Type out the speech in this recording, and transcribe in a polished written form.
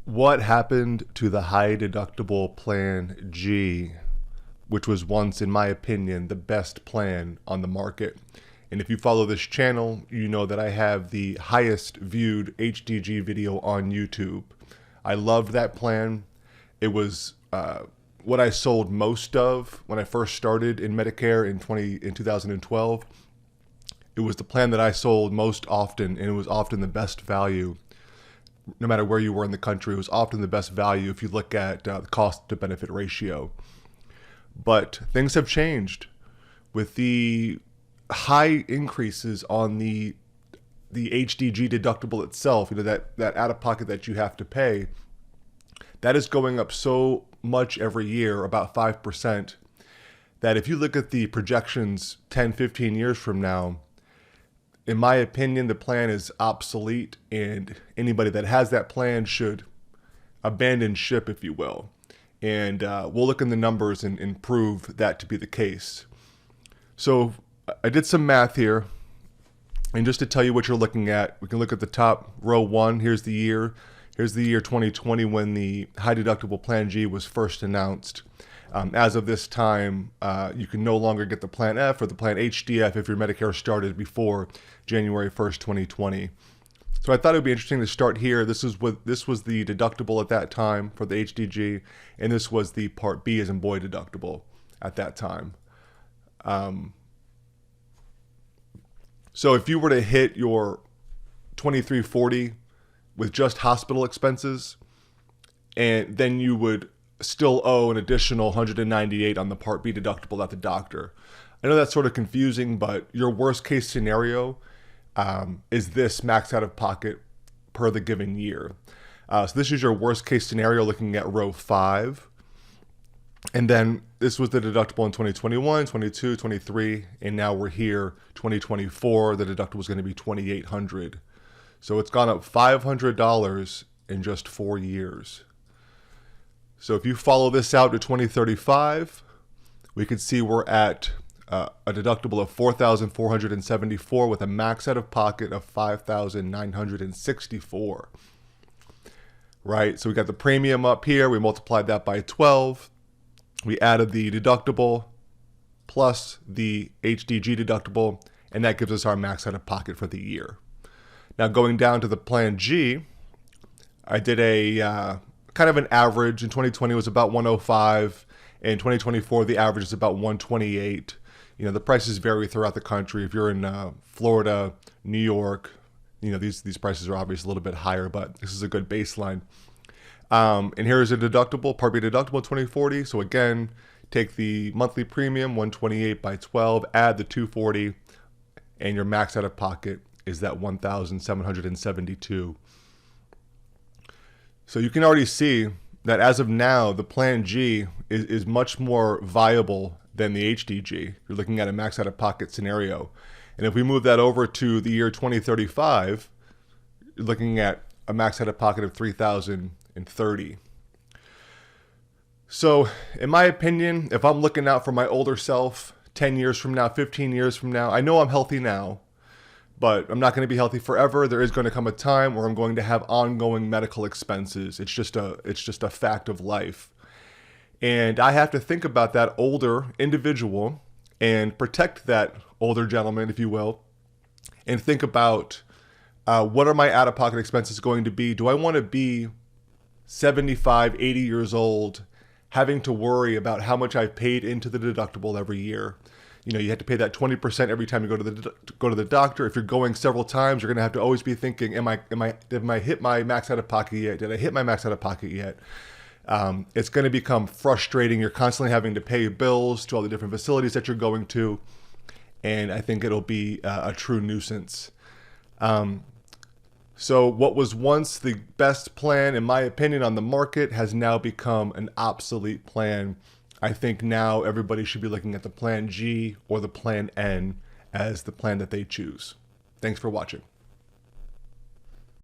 What happened to the high deductible plan G, which was once, in my opinion, the best plan on the market? And if you follow this channel, you know that I have the highest viewed HDG video on YouTube. I loved that plan. It was what I sold most of when I first started in Medicare in 2012. It was the plan that I sold most often, and it was often the best value. No matter where you were in the country, it was often the best value if you look at the cost to benefit ratio. But things have changed with the high increases on the HDG deductible itself. You know, that out of pocket that you have to pay, that is going up so much every year, about 5%, that if you look at the projections 10, 15 years from now, in my opinion, the plan is obsolete, and anybody that has that plan should abandon ship, if you will. And we'll look in the numbers and prove that to be the case. So I did some math here, and just to tell you what you're looking at, we can look at the top row one. Here's the year. Here's the year 2020 when the high deductible plan G was first announced. As of this time, you can no longer get the plan F or the plan HDF if your Medicare started before January 1st, 2020. So I thought it would be interesting to start here. This was the deductible at that time for the HDG, and this was the Part B as in boy deductible at that time. So if you were to hit your 2340 with just hospital expenses, and then you would still owe an additional $198 on the Part B deductible at the doctor. I know that's sort of confusing, but your worst case scenario is this max out of pocket per the given year. So this is your worst case scenario looking at row 5. And then this was the deductible in 2021, 22, 23, and now we're here, 2024, the deductible is going to be $2,800. So it's gone up $500 in just 4 years. So if you follow this out to 2035, we can see we're at a deductible of $4,474 with a max out of pocket of $5,964. Right? So we got the premium up here. We multiplied that by 12. We added the deductible plus the HDG deductible, and that gives us our max out of pocket for the year. Now going down to the plan G, I did a kind of an average. In 2020 it was about 105. In 2024 the average is about 128. You know, the prices vary throughout the country. If you're in Florida, New York, you know, these prices are obviously a little bit higher, but this is a good baseline. And here is a deductible, Part B deductible 2040. So again, take the monthly premium 128 by 12, add the 240, and your max out of pocket is that 1,772. So you can already see that as of now, the plan G is much more viable than the HDG. You're looking at a max out of pocket scenario. And if we move that over to the year 2035, you're looking at a max out of pocket of $3,030. So in my opinion, if I'm looking out for my older self, 10 years from now, 15 years from now, I know I'm healthy now, but I'm not going to be healthy forever. There is going to come a time where I'm going to have ongoing medical expenses. It's just a fact of life. And I have to think about that older individual and protect that older gentleman, if you will, and think about what are my out-of-pocket expenses going to be? Do I want to be 75, 80 years old having to worry about how much I've paid into the deductible every year? You know, you have to pay that 20% every time you go to the doctor. If you're going several times, you're going to have to always be thinking, did I hit my max out of pocket yet? Did I hit my max out of pocket yet? It's going to become frustrating. You're constantly having to pay bills to all the different facilities that you're going to, and I think it'll be a true nuisance. So what was once the best plan, in my opinion, on the market has now become an obsolete plan. I think now everybody should be looking at the plan G or the plan N as the plan that they choose. Thanks for watching.